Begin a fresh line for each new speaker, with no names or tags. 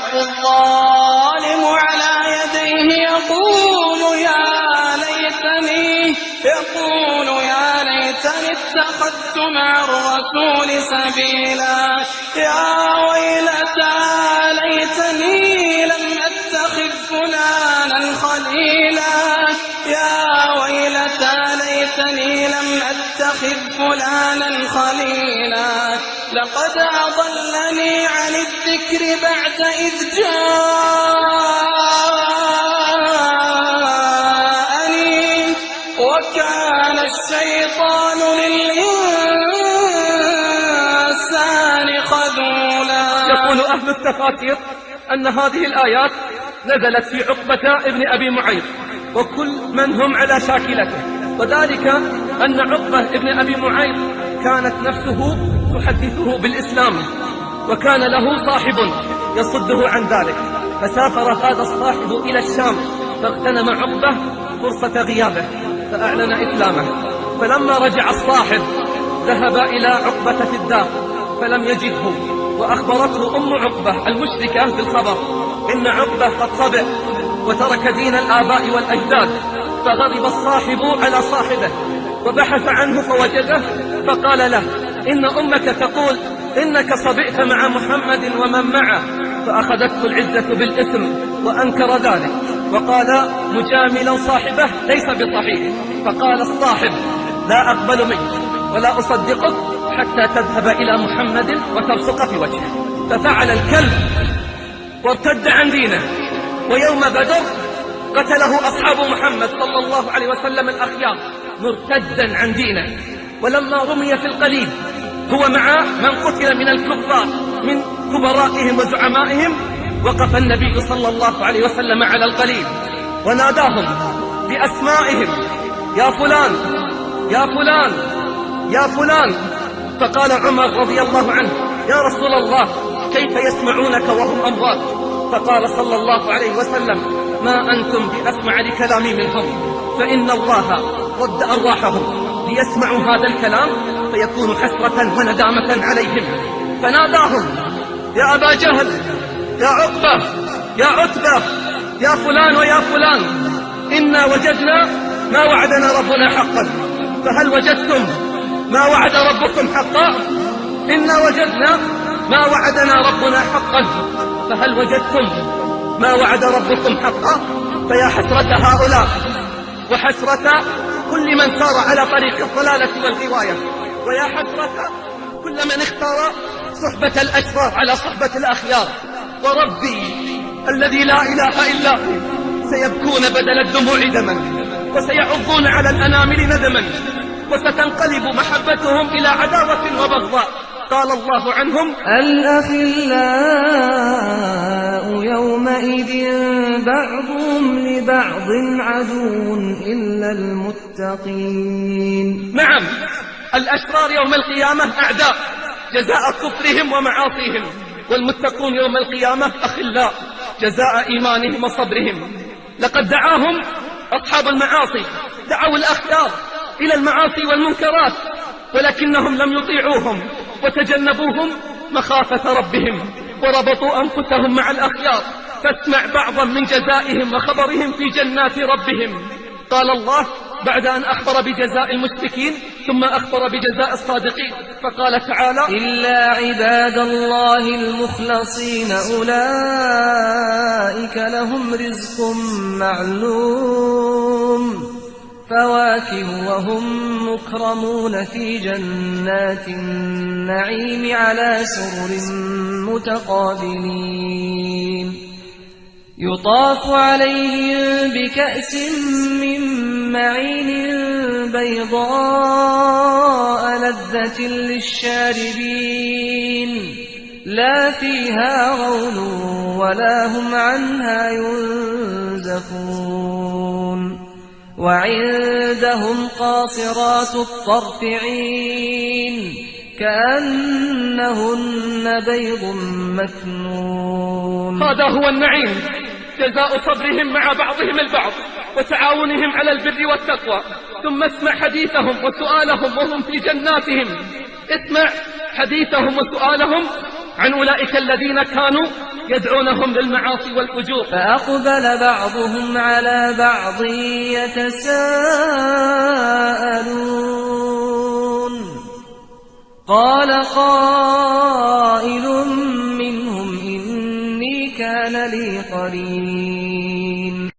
ويعض الظالم على يديه يقول يا ليتني اتخذت مع الرسول سبيلا. يا ويلتى ليتني لم أتخذ فلانا خليلا. يا ويلتى ليتني لم أتخذ فلانا خليلا. لقد أضلني عن الذكر بعد إذ جاءني وكان الشيطان للإنسان خذولا.
يقول أهل التفاسير أن هذه الآيات نزلت في عقبة ابن أبي معيط وكل من هم على شاكلته، وذلك أن عقبة ابن أبي معيط كانت نفسه تحدثه بالإسلام، وكان له صاحب يصده عن ذلك، فسافر هذا الصاحب إلى الشام، فاغتنم عقبة فرصة غيابه فأعلن إسلامه. فلما رجع الصاحب ذهب إلى عقبة في الدار فلم يجده، وأخبرته أم عقبة المشركة بالخبر إن عقبة قد صبع وترك دين الآباء والأجداد. فغضب الصاحب على صاحبه وبحث عنه فوجده، فقال له إن أمك تقول إنك صبئت مع محمد ومن معه. فأخذته العزة بالإثم وأنكر ذلك وقال مجاملا صاحبه ليس بصحيح. فقال الصاحب لا أقبل منك ولا أصدقك حتى تذهب إلى محمد وتبصق في وجهه. ففعل الكلب وارتد عن دينه. ويوم بدر قتله أصحاب محمد صلى الله عليه وسلم الأخيار مرتدا عن دينه. ولما رمي في القليل هو مع من قتل من الكفار من كبرائهم وزعمائهم، وقف النبي صلى الله عليه وسلم على القليل وناداهم بأسمائهم يا فلان يا فلان يا فلان. فقال عمر رضي الله عنه يا رسول الله كيف يسمعونك وهم أموات؟ فقال صلى الله عليه وسلم ما أنتم بأسمع لكلامي منهم، فإن الله رد أرواحهم ليسمعوا هذا الكلام فيكون حسرة وندامة عليهم. فناداهم يا أبا جهل يا عقبة يا عتبة يا فلان ويا فلان، إنا وجدنا ما وعدنا ربنا حقا، فهل وجدتم ما وعد ربكم حقا؟ إنا وجدنا ما وعدنا ربنا حقا، فهل وجدتم ما وعد ربكم حقا؟ فيا حسرة هؤلاء وحسرة كل من سار على طريق الضلالة والغواية، ويا حسرة كل من اختار صحبة الأشرار على صحبة الأخيار. وربي الذي لا إله إلا هو سيبكون بدل الدموع دما، وسيعضون على الأنامل ندما، وستنقلب محبتهم إلى عداوة وبغضاء. قال الله عنهم
الأخلاء يومئذ بعضهم لبعض عدو إلا المتقين.
نعم، الأشرار يوم القيامة أعداء جزاء كفرهم ومعاصيهم، والمتقون يوم القيامة أخلاء جزاء إيمانهم وصبرهم. لقد دعاهم أصحاب المعاصي، دعوا الأخيار إلى المعاصي والمنكرات، ولكنهم لم يطيعوهم وتجنبوهم مخافة ربهم وربطوا أنفسهم مع الأخيار. فاسمع بعضا من جزائهم وخبرهم في جنات ربهم. قال الله بعد أن أخبر بجزاء المشركين ثم أخبر بجزاء الصادقين، فقال تعالى
إلا عباد الله المخلصين أولئك لهم رزق معلوم، فواكه وهم مكرمون في جنات النعيم على سرر متقابلين. يطاف عليهم بكأس من معين بيضاء لذة للشاربين لا فيها غول ولا هم عنها ينزفون. وعندهم قاصرات الطرف عين كأنهن بيض مكنون.
هذا هو النعيم، جزاء صبرهم مع بعضهم البعض وتعاونهم على البر والتقوى. ثم اسمع حديثهم وسؤالهم وهم في جناتهم. اسمع حديثهم وسؤالهم عن أولئك الذين كانوا يدعونهم للمعاصي والفجور.
فأقبل بعضهم على بعض يتساءلون قال قائل منهم إني كان لي قرين